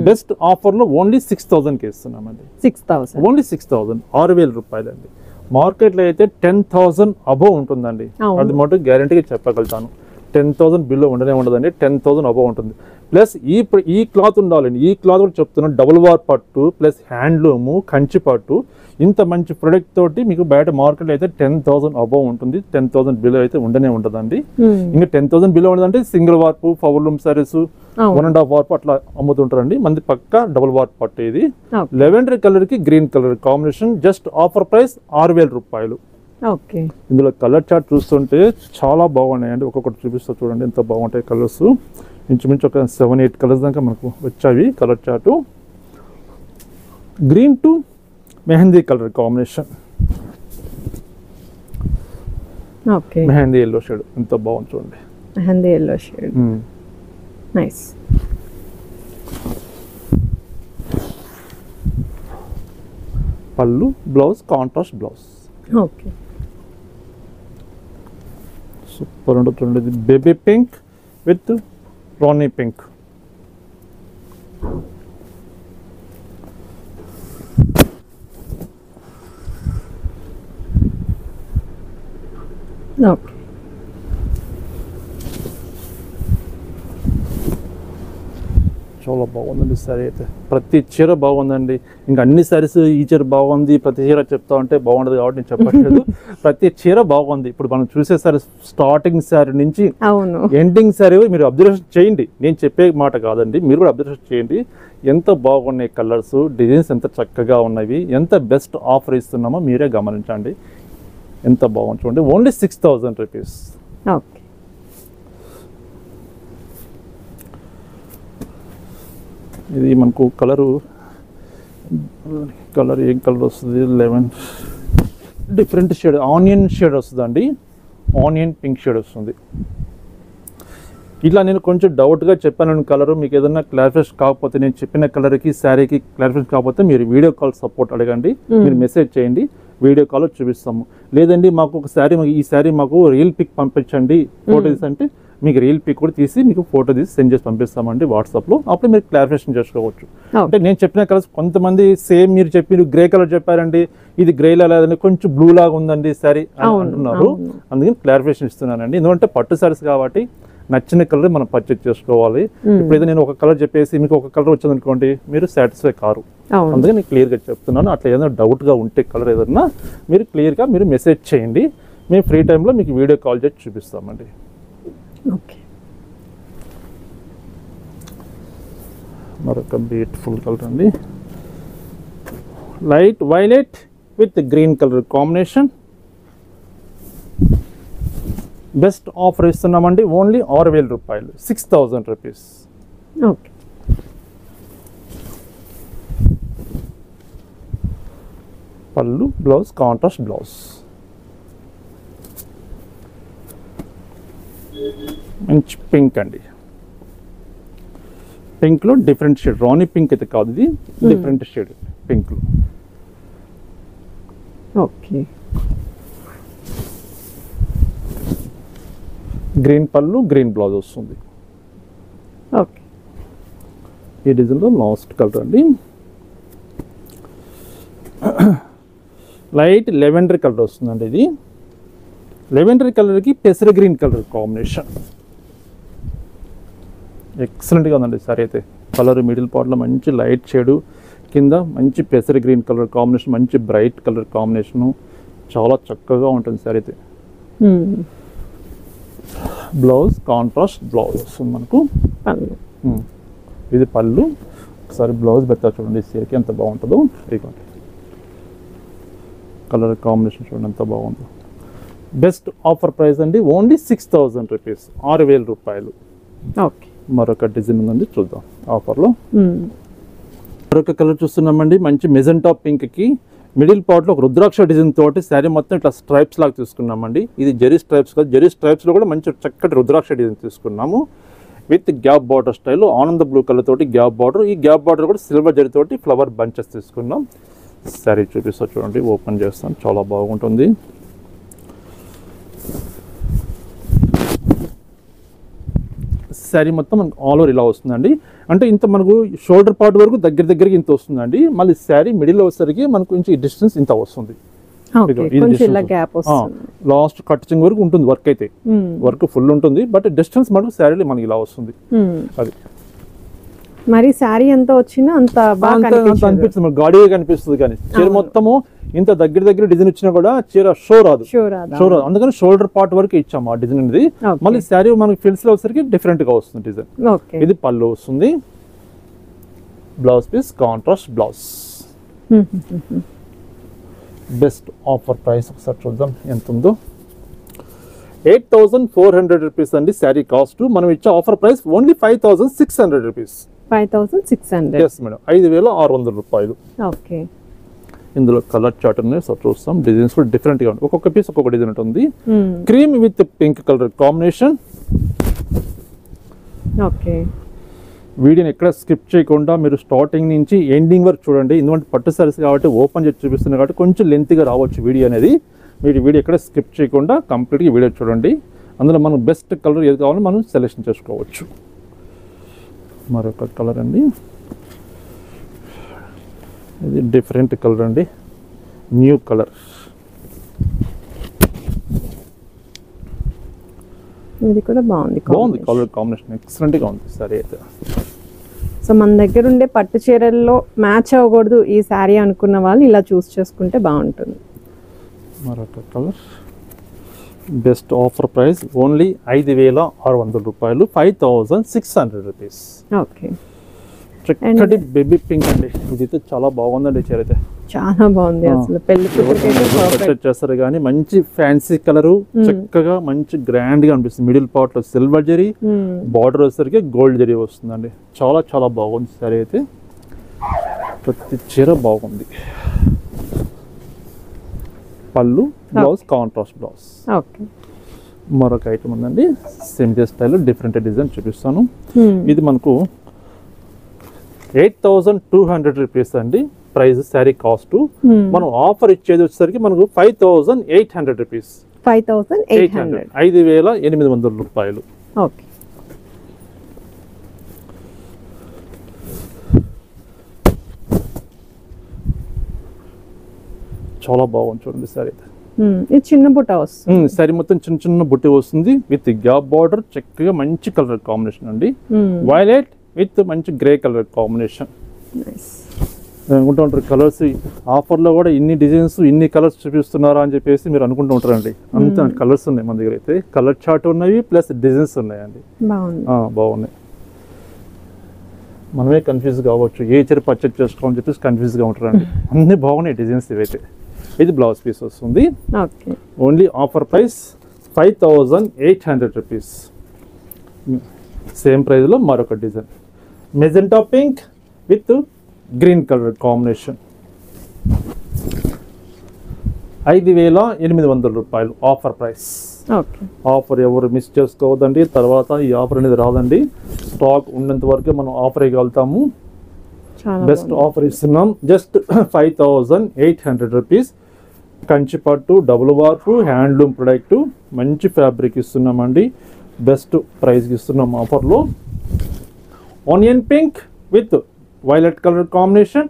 బెస్ట్ ఆఫర్ లో ఓన్లీ 6,000 కి ఇస్తున్నామండి. 6,000 ఓన్లీ 6,000, 6,000 రూపాయలు అండి. మార్కెట్లో అయితే 10,000 అబోవ్ ఉంటుందండి, అది మటు గ్యారంటీగా చెప్పగలుగుతాను. 10,000 బిలో ఉండనే ఉండదండి, 10,000 అబోవ్ ఉంటుంది. ప్లస్ ఈ క్లాత్ ఉండాలండి, ఈ క్లాత్ కూడా చెప్తున్నాను, డబుల్ వార్ పట్టు ప్లస్ హ్యాండ్లూము కంచి పట్టు. ఇంత మంచి ప్రొడక్ట్ తోటి మీకు బయట మార్కెట్లో అయితే 10,000 అబోవ్ ఉంటుంది, 10,000 బిలో అయితే ఉండనే ఉంటుందండి. ఇంకా 10,000 బిలో ఉండదంటే సింగిల్ వార్పు, పవర్ లూమ్ సారీస్ 1.5 వార్పు అట్లా అమ్ముతుంటారండి. మంది పక్కా డబుల్ వార్ప్ పట్టు ఇది. లెవెండర్ కలర్ కి green colour combination. Just offer price 6,000 రూపాయలు. ఓకే, ఇందులో కలర్ చార్ట్ చూస్తుంటే చాలా బాగున్నాయండి, ఒక్కొక్కటి చూపిస్తా చూడండి ఎంత బాగుంటాయి కలర్స్. ఇంచుమించు ఒక 7-8 కలర్స్ దాకా మనకు వచ్చాయి colour chart. Green to mehndi colour combination, okay, mehndi yellow shade ఎంత బాగుంది చూడండి, mehndi yellow shade, nice. Pallu, blouse contrast blouse. Okay, super ఉంటుంది చూడండి. Baby pink with Rani pink. Okay, చాలా బాగుందండి సారీ అయితే. ప్రతి చీర బాగుందండి, ఇంకా అన్ని సారీస్ ఈ చీర బాగుంది ప్రతి చీర చెప్తా ఉంటే బాగుండదు కాబట్టి నేను చెప్పట్లేదు. ప్రతి చీర బాగుంది. ఇప్పుడు మనం చూసే సారీ స్టార్టింగ్ సారీ నుంచి ఎండింగ్ సారీ మీరు అబ్జర్వేషన్ చేయండి, నేను చెప్పే మాట కాదండి, మీరు కూడా అబ్జర్వేషన్ చేయండి. ఎంత బాగున్నాయి కలర్స్, డిజైన్స్ ఎంత చక్కగా ఉన్నవి, ఎంత బెస్ట్ ఆఫర్ ఇస్తున్నామో మీరే గమనించండి. ఎంత బాగుంది చూడండి, ఓన్లీ 6,000 రూపీస్. ఓకే, ఇది మనకు కలర్ ఏం కలర్ వస్తుంది, 11 డిఫరెంట్ షేడ్, ఆనియన్ షేడ్ వస్తుందండి, ఆనియన్ పింక్ షేడ్ వస్తుంది. ఇట్లా నేను కొంచెం డౌట్గా చెప్పాను కలర్, మీకు ఏదైనా క్లారిఫికేషన్ కాకపోతే, నేను చెప్పిన కలర్కి శారీకి క్లారిఫికేషన్ కాకపోతే మీరు వీడియో కాల్ సపోర్ట్ అడగండి, మీరు మెసేజ్ చేయండి, వీడియో కాల్ చూపిస్తాము. లేదండి మాకు ఒక శారీ, ఈ శారీ మాకు రియల్ పిక్ పంపించండి ఫోటోస్ అంటే మీకు రియల్ పిక్ కూడా తీసి మీకు ఫోటో తీసి సెండ్ చేసి పంపిస్తామండి వాట్సాప్లో. అప్పుడు మీరు క్లారిఫికేషన్ చేసుకోవచ్చు. అంటే నేను చెప్పిన కలర్స్ కొంతమంది సేమ్ మీరు చెప్పి గ్రే కలర్ చెప్పారండి, ఇది గ్రే లేదండి కొంచెం బ్లూ లాగా ఉందండి సారీ అంటున్నారు, అందుకని క్లారిఫికేషన్ ఇస్తున్నానండి. ఎందుకంటే పట్టు సారీస్ కాబట్టి నచ్చిన కలర్ మనం పర్చేజ్ చేసుకోవాలి. ఇప్పుడైతే నేను ఒక కలర్ చెప్పేసి మీకు ఒక కలర్ వచ్చింది అనుకోండి, మీరు సాటిస్ఫై కారు. అందుకని నేను క్లియర్గా చెప్తున్నాను. అట్లా ఏదైనా డౌట్గా ఉంటే కలర్ ఏదన్నా మీరు క్లియర్గా మీరు మెసేజ్ చేయండి, మేము ఫ్రీ టైంలో మీకు వీడియో కాల్ చేసి చూపిస్తామండి. ఓకే. మరొక బ్యూటిఫుల్ కలర్ అండి, light violet with green colour combination. Best offer ఇస్తున్నామండి, ఓన్లీ 6,000 రూపాయలు, 6,000 rupees. Okay. Pallu, blouse contrast blouse. మంచి పింక్ అండి, పింక్లో డిఫరెంట్ షేడ్, రాణి పింక్ అయితే కాదు, ఇది డిఫరెంట్ షేడ్ పింక్లో. Okay. Green pallu, green blouse వస్తుంది. ఓకే. ఈ డిజైన్లో లాస్ట్ కలర్ అండి, లైట్ లెవెండర్ కలర్ వస్తుందండి. ఇది లెవెండర్ కలర్కి పెసర గ్రీన్ కలర్ కాంబినేషన్. ఎక్సలెంట్గా ఉందండి సారీ అయితే. కలర్ మిడిల్ పార్ట్లో మంచి లైట్ షేడు, కింద మంచి పెసర గ్రీన్ కలర్ కాంబినేషన్, మంచి బ్రైట్ కలర్ కాంబినేషను, చాలా చక్కగా ఉంటుంది సారీ అయితే. బ్లౌజ్ కాంట్రాస్ట్ బ్లౌజ్ వస్తుంది మనకు. ఇది పళ్ళు. ఒకసారి బ్లౌజ్ పెడతా చూడండి, సీరకి ఎంత బాగుంటుందో. ఇదిగోండి కలర్ కాంబినేషన్ చూడండి ఎంత బాగుందో. బెస్ట్ ఆఫర్ ప్రైస్ అండి, ఓన్లీ 6,000 రూపీస్, 6,000 రూపాయలు. ఓకే. మరొక డిజైన్ ఉందండి, చూద్దాం ఆఫర్లో. మరొక కలర్ చూస్తున్నామండి, మంచి మెజెంటా పింక్కి మిడిల్ పార్ట్లో ఒక రుద్రాక్ష డిజైన్ తోటి శారీ మొత్తం ఇట్లా స్ట్రైప్స్ లాగా తీసుకున్నామండి. ఇది జెరీ స్ట్రైప్స్ కాదు, జెరీ స్ట్రైప్స్లో కూడా మంచి చక్కటి రుద్రాక్ష డిజైన్ తీసుకున్నాము విత్ గ్యాప్ బార్డర్ స్టైల్, ఆనంద బ్లూ కలర్ తోటి గ్యాప్ బార్డర్. ఈ గ్యాప్ బార్డర్ కూడా సిల్వర్ జరీ తోటి ఫ్లవర్ బంచెస్ తీసుకున్నాం. శారీ చూపిస్తా చూడండి, ఓపెన్ చేస్తాను, చాలా బాగుంటుంది. శారీ మొత్తం మనకు ఆల్ ఓవర్ ఇలా వస్తుందండి. అంటే ఇంత మనకు షోల్డర్ పార్ట్ వరకు దగ్గరికి ఇంత వస్తుందండి. మళ్ళీ శారీ మిడిల్ వచ్చేసరికి మనకు కొంచెం డిస్టెన్స్ ఇంత వస్తుంది. లాస్ట్ కటింగ్ వరకు ఉంటుంది వర్క్ అయితే, వర్క్ ఫుల్ ఉంటుంది, బట్ డిస్టెన్స్ మనకు శారీలో మనకి ఇలా వస్తుంది. అది మరి శారీ ఎంత వచ్చినా అంత అనిపిస్తుంది, గాడిగా కనిపిస్తుంది. కానీ చీర మొత్తము ఇంత దగ్గర డిజైన్ ఇచ్చినా కూడా చీర షో రాదు. అందుకని షోల్డర్ పార్ట్ వరకు ఇచ్చాము ఆ డిజైన్ అనేది. మళ్ళీ శారీ మనకి ఫిల్స్ లో వచ్చేసరికి డిఫరెంట్ గా వస్తుంది డిజైన్. ఇది పళ్ళు వస్తుంది, blouse piece contrast blouse. Best offer price ఒకసారి చూద్దాం ఎంత ఉందో. 8,400 రూపీస్ అండి శారీ కాస్ట్. మనం ఇచ్చే offer price only 5,600 rupees. 5,600. Yes madam, 5,600 రూపాయలు. ఓకే. ఇందులో కలర్ చార్ట్ ఉన్నాయి, సో చూస్తాం. డిజైన్స్ కూడా డిఫరెంట్ గా ఉంటాయి, ఒక్కొక్క పీస్ ఒక్కొక్క డిజైన్ ఉంటుంది. Cream with pink colour combination. Okay. వీడియోని ఎక్కడ స్కిప్ చేయకుండా మీరు స్టార్టింగ్ నుంచి ఎండింగ్ వరకు చూడండి. ఎందుకంటే పట్టు సారీస్ కాబట్టి ఓపెన్ చేసి చూపిస్తుంది కాబట్టి కొంచెం లెంత్గా రావచ్చు వీడియో అనేది. మీరు వీడియో ఎక్కడ స్కిప్ చేయకుండా కంప్లీట్గా వీడియో చూడండి. అందులో మనం బెస్ట్ కలర్ ఏది కావాలో మనం సెలెక్షన్ చేసుకోవచ్చు. మరొక కలర్ అండి, ఇది డిఫరెంట్ కలర్ అండి, న్యూ కలర్. ఇది కూడా బాగుంది కలర్ కాంబినేషన్, ఎక్సలెంట్గా ఉంది సారీ అయితే. సో మన దగ్గర ఉండే పట్టు చీరల్లో మ్యాచ్ అవ్వకూడదు ఈ శారీ అనుకున్న వాళ్ళు ఇలా చూస్ చేసుకుంటే బాగుంటుంది. మరొక colour. Best offer price only 5,600 రూపాయలు, 5,600 రూపీస్. ఓకే. చక్కటి బేబీ పింక్ అండి, ఇది చాలా బాగుందండి చీర అయితే. చాలా బాగుంది, అసలు పెళ్లి కూతురికి చేస్తారు కానీ మంచి ఫ్యాన్సీ కలరు, చక్కగా మంచి గ్రాండ్ గా అనిపిస్తుంది. మిడిల్ పార్ట్ లో సిల్వర్ జరీ, బార్డర్ వచ్చేసరికి గోల్డ్ జరీ వస్తుందండి. చాలా చాలా బాగుంది సారీ అయితే, ప్రతి చీర బాగుంది. పళ్ళు, బ్లౌజ్ కాంట్రాస్ట్ బ్లౌజ్. ఓకే. మరొక ఐటమ్ ఉందండి, సింపుల్ స్టైల్ డిఫరెంట్ డిజైన్ చూపిస్తాను. ఇది మనకు 8,200 రూపీస్ అండి ప్రైస్ శారీ కాస్ట్. మనం ఆఫర్ ఇచ్చేది వచ్చేసరికి మనకు 5,800 రూపీస్. 5,800. 5,800 రూపాయలు. ఓకే. చాలా బాగుంది చూడండి సారీ. ఇది చిన్న బుట్ట వస్తుంది, సారీ మొత్తం చిన్న చిన్న బుట్టి వస్తుంది విత్ గ్యాప్ బార్డర్. చక్కగా మంచి కలర్ కాంబినేషన్ అండి, వైలెట్ విత్ మంచి గ్రే కలర్ కాంబినేషన్. అనుకుంటూ ఉంటారు కలర్స్ ఆఫర్లో కూడా ఇన్ని డిజైన్స్ ఇన్ని కలర్స్ చూపిస్తున్నారా అని చెప్పేసి మీరు అనుకుంటూ ఉంటారండి. అంత కలర్స్ ఉన్నాయి మన దగ్గర అయితే. కలర్ చార్ట్ ఉన్నాయి ప్లస్ డిజైన్స్ ఉన్నాయండి, బాగున్నాయి. మనమే కన్ఫ్యూజ్ కావచ్చు, ఏ చీర పర్చేజ్ చేసుకోవాలని చెప్పేసి కన్ఫ్యూజ్గా ఉంటారండి. అన్నీ బాగున్నాయి డిజైన్స్ ఇవైతే. ఇది బ్లౌజ్ పీస్ వస్తుంది. Okay, only offer price 5800 rupees. Same ప్రైస్లో మరొక design magenta pink with green colour combination. 5800 రూపాయలు ఆఫర్ ప్రైస్. ఓకే, ఆఫర్ ఎవరు మిస్ చేసుకోవద్దండి. తర్వాత ఈ ఆఫర్ అనేది రాదండి, స్టాక్ ఉన్నంత వరకే మనం ఆఫర్ ఇవ్వగలుగుతాము. చాలా బెస్ట్ ఆఫర్ ఇస్తున్నాం. Just 5800 rupees. కంచిపట్టు, డబుల్ వార్పు, హ్యాండ్లూమ్ ప్రొడక్ట్, మంచి ఫ్యాబ్రిక్ ఇస్తున్నామండి. బెస్ట్ ప్రైస్కి ఇస్తున్నాం ఆఫర్లో. Onion pink with violet colour combination.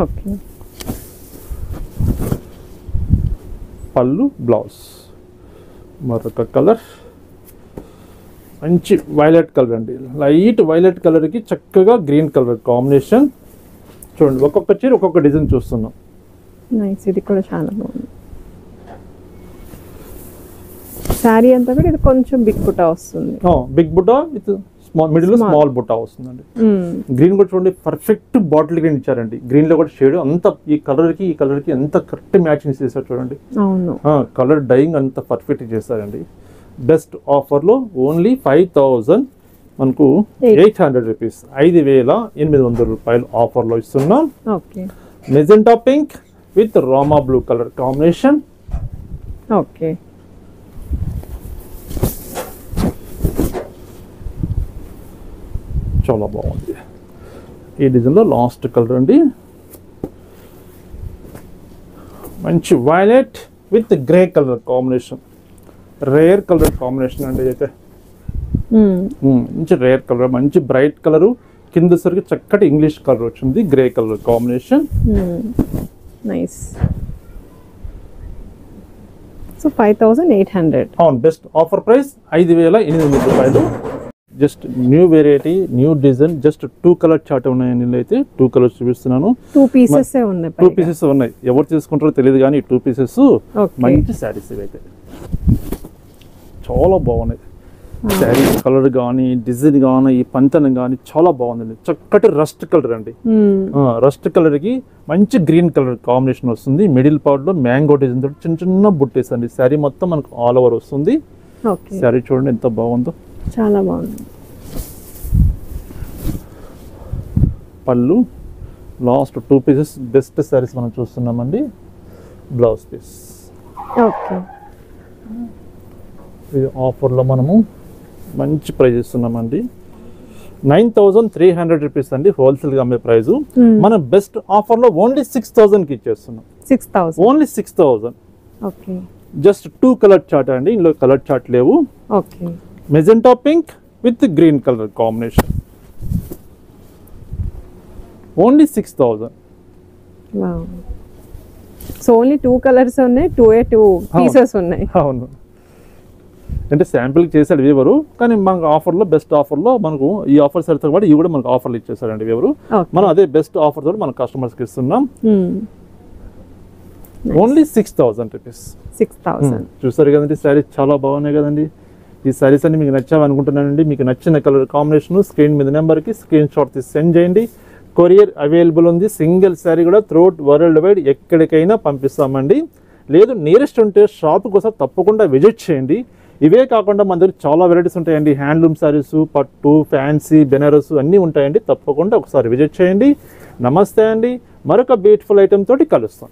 Okay, pallu, blouse మరొక కలర్ మంచి వైలెట్ కలర్ అండి. లైట్ వైలెట్ కలర్కి చక్కగా గ్రీన్ కలర్ కాంబినేషన్. చూడండి, ఒక్కొక్క చీర ఒక్కొక్క డిజైన్ చూస్తున్నాం. నైస్. ఇది కూడా చాలా బాగుంది. శారీ అంతా కూడా ఇది కొంచెం బిగ్ బుటా వస్తుంది. Big buta with small, middle small buta వస్తుందండి. గ్రీన్ కూడా చూడండి, పర్ఫెక్ట్ బాటిల్ గ్రీన్ ఇచ్చారండి. గ్రీన్ లో కూడా షేడ్ అంత ఈ కలర్ కి ఎంత కరెక్ట్ మ్యాచింగ్ చేశారు చూడండి. అవును, కలర్ డైయింగ్ అంత పర్ఫెక్ట్ చేశారండి. బెస్ట్ ఆఫర్ లో ఓన్లీ 5800 మనకు 800 రూపీస్, 5800 రూపాయలు ఆఫర్ లో ఇస్తున్నాం. Okay, magenta pink with Rama blue colour combination. Okay, చాలా బాగుంది. ఈ డిజైన్లో లాస్ట్ కలర్ అండి, మంచి violet with grey colour combination. Rare colour combination అండి అయితే. మంచి రేర్ కలర్, మంచి బ్రైట్ కలరు. కింద సరికి చక్కటి ఇంగ్లీష్ కలర్ వచ్చింది, grey colour combination. Nice. So 5800. అవును, బెస్ట్ ఆఫర్ ప్రైస్ 5800 రూపాయలు. Just new variety, new design. Just 2 colour chart ఉన్నాయండి. అయితే 2 కలర్స్ చూపిస్తున్నాను. 2 పీసెస్ ఉన్నాయి. 2 పీసెస్ ఉన్నాయి. ఎవరు తీసుకుంటారో తెలియదు కానీ 2 పీసెస్ మంచి శారీస్ ఇవైతే చాలా బాగున్నాయి. శారీ కలర్ కానీ, డిజైన్ కానీ, ఈ పంచనం కానీ చాలా బాగుందండి. చక్కటి రస్ట్ కలర్ అండి. రస్ట్ కలర్ కి మంచి గ్రీన్ కలర్ కాంబినేషన్ వస్తుంది. మిడిల్ పార్ట్ లో మ్యాంగో డిజైన్ తోటి చిన్న చిన్న బుట్టేస్ అండి. శారీ మొత్తం మనకు ఆల్ ఓవర్ వస్తుంది. శారీ చూడండి ఎంత బాగుందో, చాలా బాగుంది. పళ్ళు, లాస్ట్ 2 పీసెస్ బెస్ట్ శారీస్ మనం చూస్తున్నామండి. Blouse piece. ఓకే, ఇది ఆఫర్లో మనము మంచి ప్రైస్ ఇస్తున్నామండి. 9300 రూపీస్ అండి హోల్సేల్గా అమ్మే ప్రైజు. మనం బెస్ట్ ఆఫర్లో ఓన్లీ 6000కి ఇచ్చేస్తున్నాం. 6000, only 6000. Okay, just 2 colour chart అండి. ఇందులో కలర్ చార్ట్ లేవు. Okay, magenta pink with green colour combination. Only 6000. So only 2 colours ఉన్నాయి, 2 పీసెస్ ఉన్నాయి. అవును, అంటే శాంపిల్ చేశాడు వీవరు, కానీ మనకు ఆఫర్లో బెస్ట్ ఆఫర్లో మనకు ఈ ఆఫర్ సరితో పాటు ఇవి కూడా మనకు ఆఫర్లు ఇచ్చేసాడండి వీవరు. మనం అదే బెస్ట్ ఆఫర్ తోటి మన కస్టమర్స్కి ఇస్తున్నాం. Only 6000 rupees. 6000. చూసారు కదండి, శారీస్ చాలా బాగున్నాయి కదండి. ఈ శారీస్ అన్ని మీకు నచ్చావు అనుకుంటున్నానండి. మీకు నచ్చిన కలర్ కాంబినేషన్ స్క్రీన్ మీద నెంబర్కి స్క్రీన్ షాట్ తీసి సెండ్ చేయండి. కొరియర్ అవైలబుల్ ఉంది. సింగిల్ శారీ కూడా త్రూఅవుట్ వరల్డ్ వైడ్ ఎక్కడికైనా పంపిస్తామండి. లేదు నియరెస్ట్ ఉంటే షాప్కి ఒకసారి తప్పకుండా విజిట్ చేయండి. ఇవే కాకుండా మన దగ్గర చాలా వెరైటీస్ ఉంటాయండి. హ్యాండ్లూమ్ శారీస్, పట్టు, ఫ్యాన్సీ, బెనారస్ అన్నీ ఉంటాయండి. తప్పకుండా ఒకసారి విజిట్ చేయండి. నమస్తే అండి. మరొక బ్యూటిఫుల్ ఐటెం తోటి కలుస్తాం.